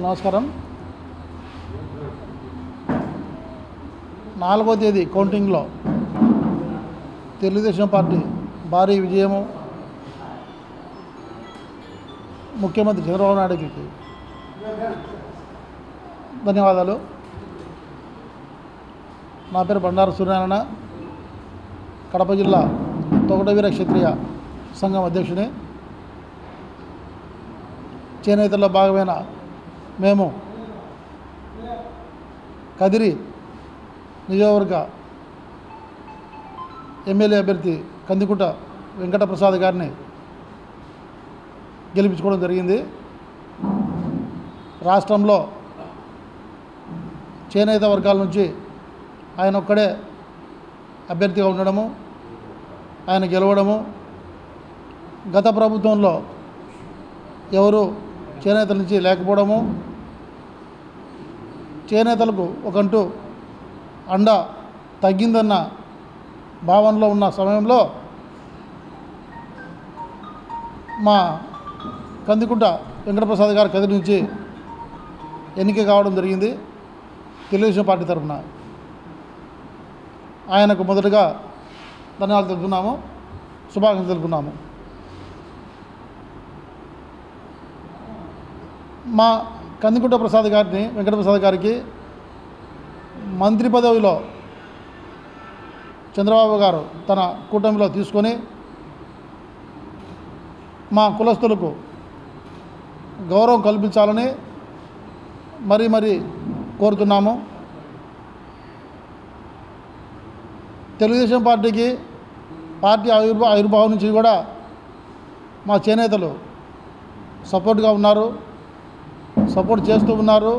నమస్కారం. 4వ తేదీ కౌంటింగ్లో తెలుగుదేశం పార్టీ భారీ విజయము. ముఖ్యమంత్రి చంద్రబాబు నాయుడుకి ధన్యవాదాలు. నా పేరు బండారు సూర్యనారాయణ, కడప జిల్లా తొగటవీర క్షత్రియ సంఘం అధ్యక్షుని. చేనేతల్లో భాగమైన మేము కదిరి నియోజకవర్గ ఎమ్మెల్యే అభ్యర్థి కందికుంట వెంకటప్రసాద్ గారిని గెలిపించుకోవడం జరిగింది. రాష్ట్రంలో చేనేత వర్గాల నుంచి ఆయన ఒక్కడే అభ్యర్థిగా ఉండడము, ఆయన గెలవడము, గత ప్రభుత్వంలో ఎవరు చేనేతల నుంచి లేకపోవడము, చేనేతలకు ఒకంటూ అండ తగ్గిందన్న భావనలో ఉన్న సమయంలో మా కందికుంట వెంకటప్రసాద్ గారు కదిరి నుంచి ఎన్నిక కావడం జరిగింది. తెలుగుదేశం పార్టీ తరఫున ఆయనకు మొదటగా ధన్యవాదాలు తెలుపుతున్నాము, శుభాకాంక్షలు తెలుపుతున్నాము. మా కందికుంట ప్రసాద్ గారిని వెంకటప్రసాద్ గారికి మంత్రి పదవిలో చంద్రబాబు గారు తన కూటమిలో తీసుకొని మా కులస్తులకు గౌరవం కల్పించాలని మరీ కోరుతున్నాము. తెలుగుదేశం పార్టీకి పార్టీ ఆవిర్భావం నుంచి కూడా మా చేనేతలు సపోర్ట్గా ఉన్నారు, సపోర్ట్ చేస్తూ ఉన్నారు,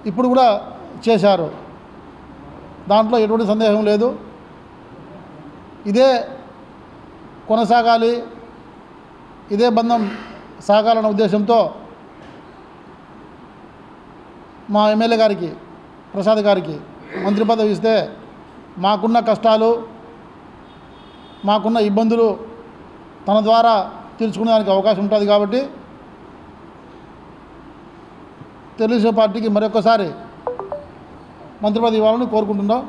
ఇప్పుడు కూడా చేశారు. దాంట్లో ఎటువంటి సందేహం లేదు. ఇదే కొనసాగాలి, ఇదే బంధం సాగాలన్న ఉద్దేశంతో మా ఎమ్మెల్యే గారికి ప్రసాద్ గారికి మంత్రి పదవి ఇస్తే మాకున్న కష్టాలు, మాకున్న ఇబ్బందులు తన ద్వారా తీర్చుకునేదానికి అవకాశం ఉంటుంది. కాబట్టి తెలుగుదేశం పార్టీకి మరొకసారి మంత్రి పదవి ఇవ్వాలని కోరుకుంటున్నాం.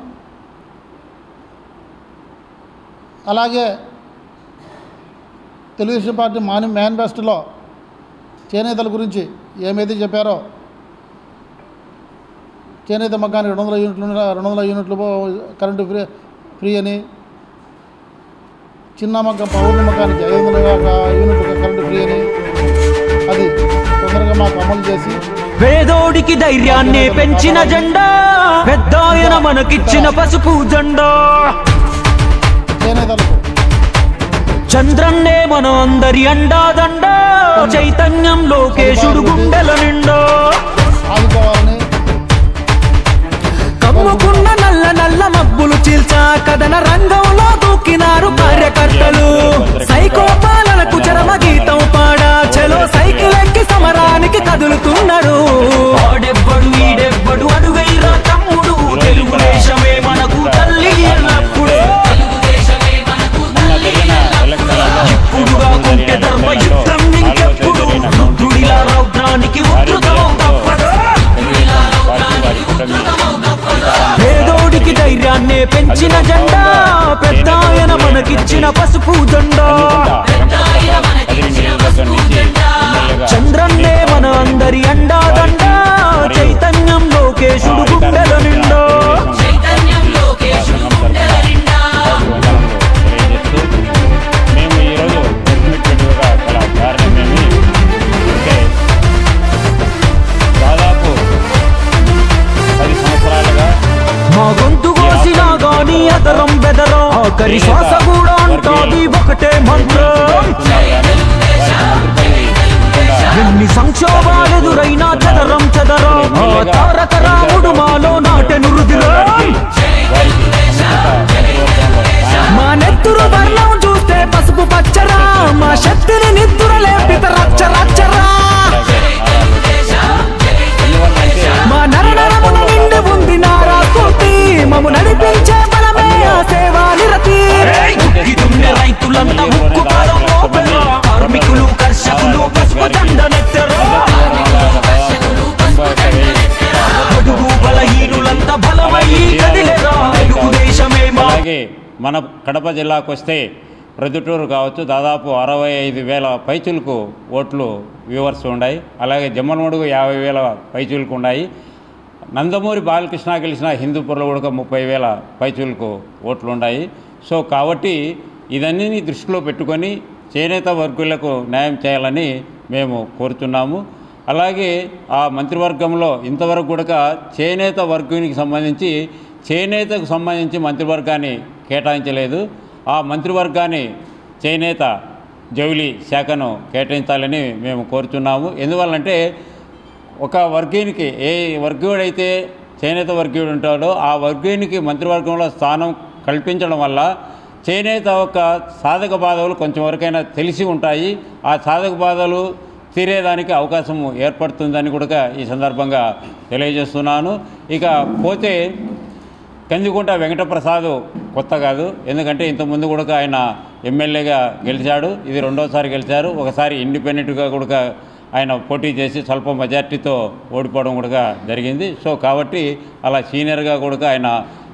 అలాగే తెలుగుదేశం పార్టీ మేనిఫెస్టోలో చేనేతల గురించి ఏమైతే చెప్పారో, చేనేత మగ్గానికి 200 యూనిట్లు కరెంటు ఫ్రీ అని, చిన్న మగ్గం పౌర్ణ మగ్గానికి 500 యూనిట్లు కరెంటు ఫ్రీ అని, అది తొందరగా మాకు అమలు చేసి పేదోడికి ధైర్యాన్ని పెంచిన జెండా, పెద్దాయన మనకిచ్చిన పసుపు జెండా. చేనేతలకు చంద్రన్నే మన అందరి అండాదండ, చైతన్యం లోకేశుడు గుండెల నిండా. ఆదుకోవాలని కమ్ముకున్న నల్ల మబ్బులు చీల్చా కథన రంగంలో దూకినారు కార్యకర్తలు. సైకో పాలనకు చరమ గీతం పాడా, చలో సైకిల్ ఎక్కి సమరానికి కదులుతున్నాడు. ఆడెవ్వడు ఈడెవ్వడు అడుగైరా తమ్ముడు, తెలుగుదేశమే మనకు తల్లి ఎల్లప్పుడు. ఇప్పుడు కాకుంటే ధర్మ యుద్ధం ఇంకెప్పుడు, రుద్రుడిలా రౌద్రానికి ఉద్ధృతం తప్పదు. పేదోడికి ధైర్యాన్నే పెంచిన జెండా, పెద్దాయన మనకిచ్చిన పసుపు జెండా. చంద్రన్నే మన అందరి అండాదండ, చైతన్యం లోకేశుడు గుండెల నిండా. మా గొంతు కోసినా గానీ అదరం బెదరం, ఆఖరి శ్వాస కూడా అంటాది ఒకటే మంత్రం. ఎన్ని సంక్షోభాలెదురైనా చదరం ఆ తారక రాముడు మాలో నాటెను రుదిరం. మా నెత్తురు వర్ణం చూస్తే పసుపు పచ్చరా, మా శక్తిని నిద్దుర లేపిత రచ్చరా. మా నరనరమున నిండి ఉంది నారా స్ఫూర్తి, మము నడిపించే బలమే ఆ సేవా నిరతి. రైతులంతా ఉక్కు కాలం మన కడప జిల్లాకు వస్తే ప్రొద్దుటూరు కావచ్చు దాదాపు 65,000 పైచులకు ఓట్లు వ్యూవర్స్ ఉన్నాయి. అలాగే జమ్మలమడుగు 50,000 పైచులకు ఉన్నాయి. నందమూరి బాలకృష్ణ గెలిచిన హిందూపూర్లో కూడా 30,000 పైచులకు ఓట్లు ఉన్నాయి. సో కాబట్టి ఇదన్నీ దృష్టిలో పెట్టుకొని చేనేత వర్గులకు న్యాయం చేయాలని మేము కోరుతున్నాము. అలాగే ఆ మంత్రివర్గంలో ఇంతవరకు కూడా చేనేత వర్గానికి సంబంధించి చేనేతకు సంబంధించి మంత్రివర్గాన్ని కేటాయించలేదు. ఆ మంత్రివర్గాన్ని చేనేత జౌళి శాఖను కేటాయించాలని మేము కోరుతున్నాము. ఎందువల్లంటే ఒక వర్గీయునికి ఏ వర్గీయుడైతే చేనేత వర్గీయుడు ఉంటాడో ఆ వర్గీయునికి మంత్రివర్గంలో స్థానం కల్పించడం వల్ల చేనేత యొక్క సాధక బాధలు కొంచెం వరకైనా తెలిసి ఉంటాయి. ఆ సాధక బాధలు తీరేదానికి అవకాశం ఏర్పడుతుందని కూడా ఈ సందర్భంగా తెలియజేస్తున్నాను. ఇక పోతే కందికుంట వెంకటప్రసాద్ కొత్త కాదు, ఎందుకంటే ఇంతకుముందు కూడా ఆయన ఎమ్మెల్యేగా గెలిచాడు. ఇది రెండోసారి గెలిచారు. ఒకసారి ఇండిపెండెంట్గా కూడా ఆయన పోటీ చేసి స్వల్ప మెజార్టీతో ఓడిపోవడం కూడా జరిగింది. సో కాబట్టి అలా సీనియర్గా కూడా ఆయన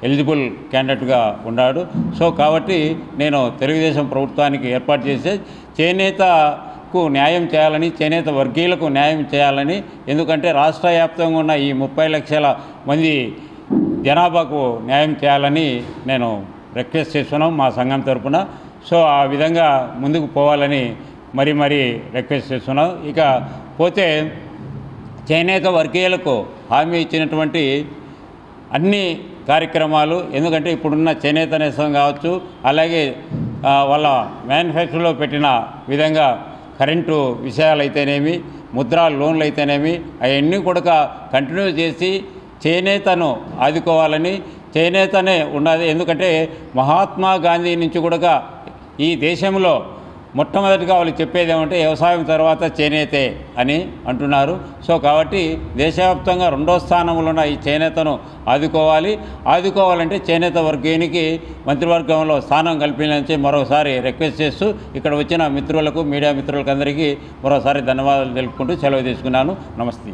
ఎలిజిబుల్ క్యాండిడేట్గా ఉన్నాడు. సో కాబట్టి నేను తెలుగుదేశం ప్రభుత్వానికి ఏర్పాటు చేసే చేనేతకు న్యాయం చేయాలని, చేనేత వర్గీయులకు న్యాయం చేయాలని, ఎందుకంటే రాష్ట్ర వ్యాప్తంగా ఉన్న ఈ 30 లక్షల మంది జనాభాకు న్యాయం చేయాలని నేను రిక్వెస్ట్ చేస్తున్నాం మా సంఘం తరఫున. సో ఆ విధంగా ముందుకు పోవాలని మరీ రిక్వెస్ట్ చేస్తున్నాం. ఇక పోతే చేనేత వర్గీయులకు హామీ ఇచ్చినటువంటి అన్ని కార్యక్రమాలు, ఎందుకంటే ఇప్పుడున్న చేనేత నేస్తం కావచ్చు, అలాగే వాళ్ళ మ్యానుఫ్యాక్చర్లో పెట్టిన విధంగా కరెంటు విషయాలు అయితేనేమి, ముద్రా లోన్లు అయితేనేమి, అవన్నీ కూడా కంటిన్యూ చేసి చేనేతను ఆదుకోవాలని, చేనేతనే ఉన్నది. ఎందుకంటే మహాత్మా గాంధీ నుంచి కూడా ఈ దేశంలో మొట్టమొదటిగా వాళ్ళు చెప్పేది ఏమంటే వ్యవసాయం తర్వాత చేనేతే అని అంటున్నారు. సో కాబట్టి దేశవ్యాప్తంగా 2వ స్థానంలో ఉన్న ఈ చేనేతను ఆదుకోవాలంటే చేనేత వర్గీయునికి మంత్రివర్గంలో స్థానం కల్పించాలని మరోసారి రిక్వెస్ట్ చేస్తూ ఇక్కడ వచ్చిన మిత్రులకు, మీడియా మిత్రులకు అందరికీ మరోసారి ధన్యవాదాలు తెలుపుకుంటూ సెలవు తీసుకున్నాను. నమస్తే.